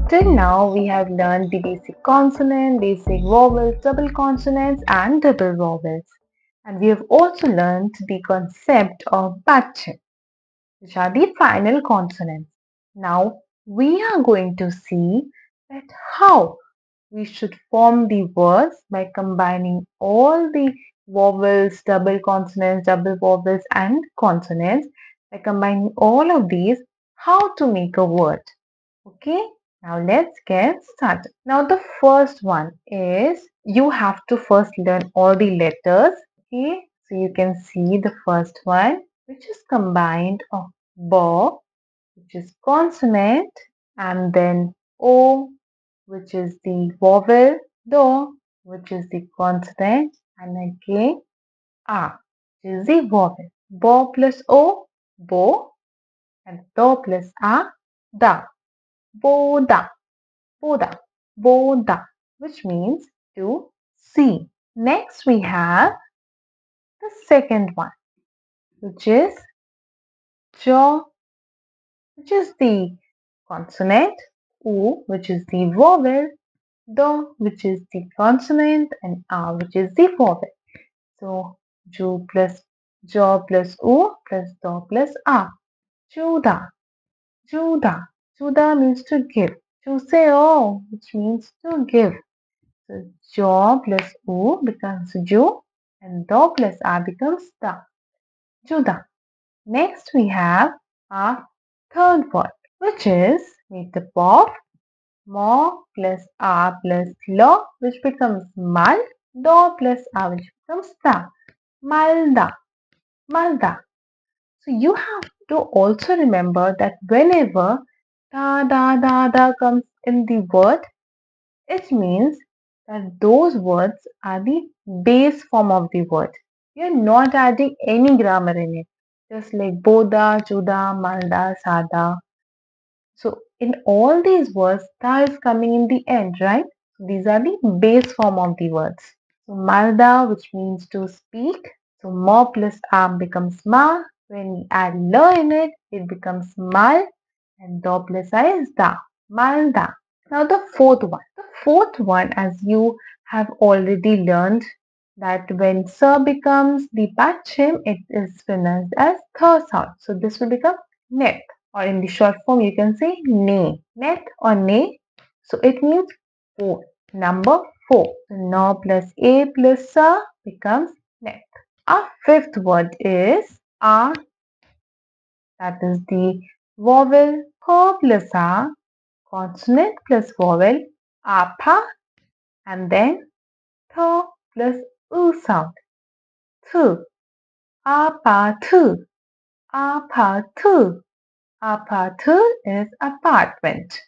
Till now, we have learned the basic consonant, basic vowels, double consonants, and double vowels. And we have also learned the concept of batching, which are the final consonants. Now, we are going to see that how we should form the words by combining all the vowels, double consonants, double vowels, and consonants. By combining all of these, how to make a word. Okay, now let's get started. Now, the first one is you have to first learn all the letters. Okay, so you can see the first one, which is combined of bo, which is consonant, and then o, which is the vowel, do, which is the consonant, and again a, which is the vowel. Bo plus o, bo, and do plus a, da, boda, boda, boda, which means to see. Next, we have the second one, which is jaw, which is the consonant, u, which is the vowel, do, which is the consonant, and a, which is the vowel. So, ju plus jaw plus u plus do plus a. Juda, juda. Juda means to give. Juseo, which means to give. So, jaw plus u becomes ju, and do plus a becomes da. Juda. Next, we have our third word, which is made up of mo plus a plus lo, which becomes mal, do plus a, which becomes da. Malda, malda. So you have to also remember that whenever da comes in the word, it means that those words are the base form of the word. You're not adding any grammar in it. Just like boda, chuda, malda, sada. So in all these words, ta is coming in the end, right? So these are the base form of the words. So malda, which means to speak. So mo plus am becomes ma. When we add la in it, it becomes mal. And do plus I is da. Malda. Now the fourth one. The fourth one, as you have already learned, that when sir becomes the pachim, it is pronounced as th sound. So this will become net, or in the short form, you can say ne. Net or ne. So it means four. Number four. So no plus a plus sa becomes net. Our fifth word is a, that is the vowel, ho plus a, consonant plus vowel, apha, and then th plus u sound. Th, apa, th, apa, th. Apa, th is apartment.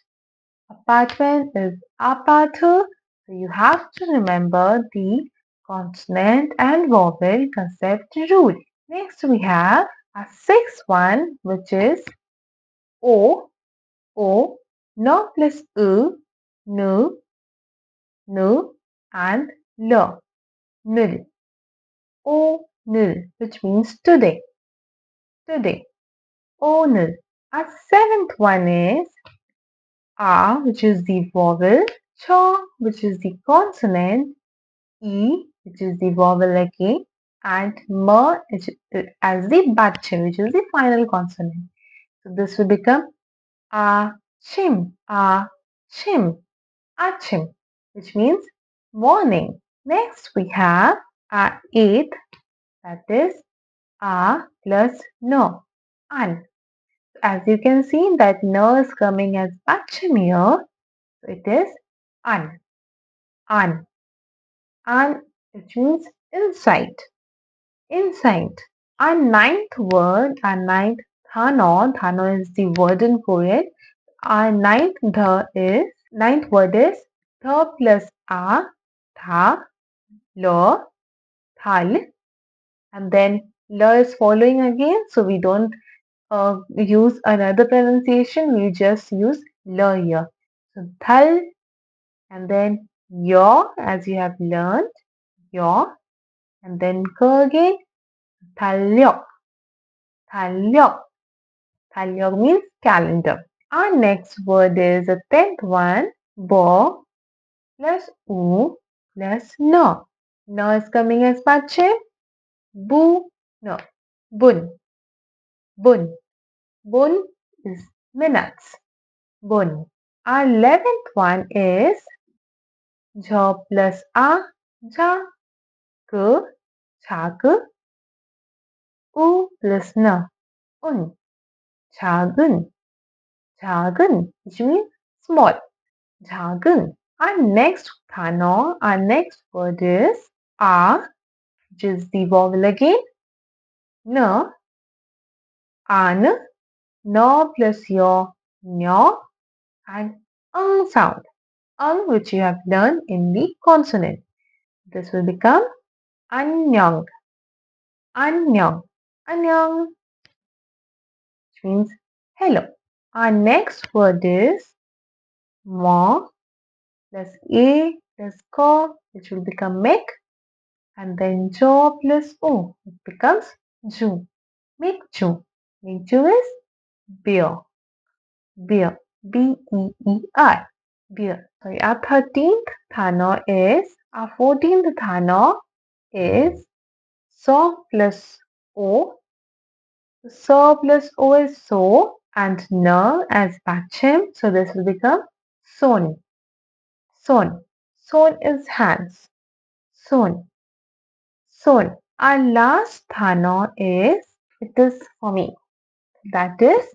Apartment is apa, th. So you have to remember the consonant and vowel concept rule. Next we have a sixth one, which is o, o, no plus u, nu, nu, and l, nil. O, nil, which means today, today. O, nil. Our seventh one is a, which is the vowel, cha, which is the consonant, e, which is the vowel again, and ma, which is as the batche, which is the final consonant. So this will become a chim, achim, which means morning. Next we have a eighth, that is a plus no, an. As you can see that no is coming as batchim here, so it is an, an, an, which means inside, inside. Our ninth word, our ninth thano is the word in Korean. Our ninth word is th plus a, tha, lo, thal, and then la is following again, so we don't use another pronunciation, we just use la here. So thal, and then your, as you have learned, your, and then ka again, thalyok, thalyok. Thalyok means calendar. Our next word is the 10th one. Bo plus u plus no. No is coming as pache. Bu no. Bun. Bun. Bun is minutes. Bun. Our 11th one is jha plus a. Ja. Ku. Chag. U plus na. Un. 작은. 작은. Which means small. 작은. Our next kana, our next word is a, which is the vowel again. N, an, no plus your, no, and sound. Which you have learned in the consonant. This will become 안녕, 안녕, 안녕, which means hello. Our next word is mo plus a plus ko, which will become make, and then jo plus o, it becomes ju. Make ju. Make ju is beer. Beer. B-E-E-R. Beer. Sorry, our 13th thana is, our 14th thana is so plus o. So plus o is so and na as bachim. So this will become son. Son. Son is hands. Son. Son. Our last thana is, it is for me. That is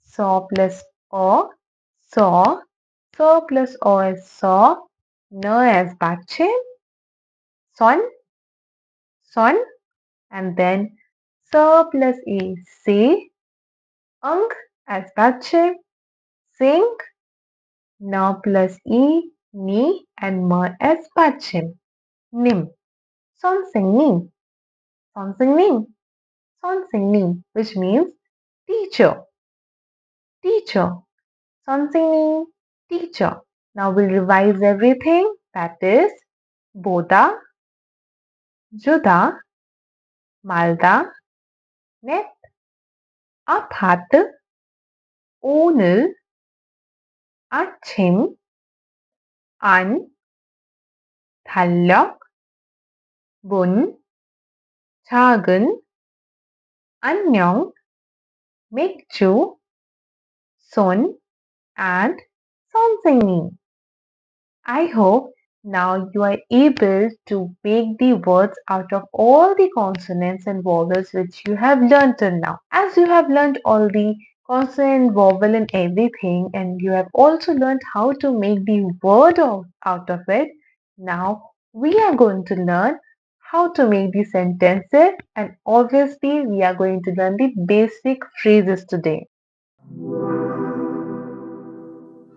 saw plus o. Saw. So plus o is saw. No as bachim. Son. Son. And then so plus e. See. Ang as bachim. Sing. No plus e. Ni. And ma as bachim. Nim. Son singing. Son singing. Son singing. Which means teacher. Teacher. Son singing. Teacher. Now we'll revise everything. That is Boda, Juda, Malda, Net, 아파트, 오늘, 아침, 안, 달력, 문, 작은, 안녕, 맥주, 손, and 선생님. I hope now you are able to make the words out of all the consonants and vowels which you have learnt till now. As you have learnt all the consonant, vowel and everything, and you have also learnt how to make the word out of it, now we are going to learn how to make the sentences, and obviously we are going to learn the basic phrases today.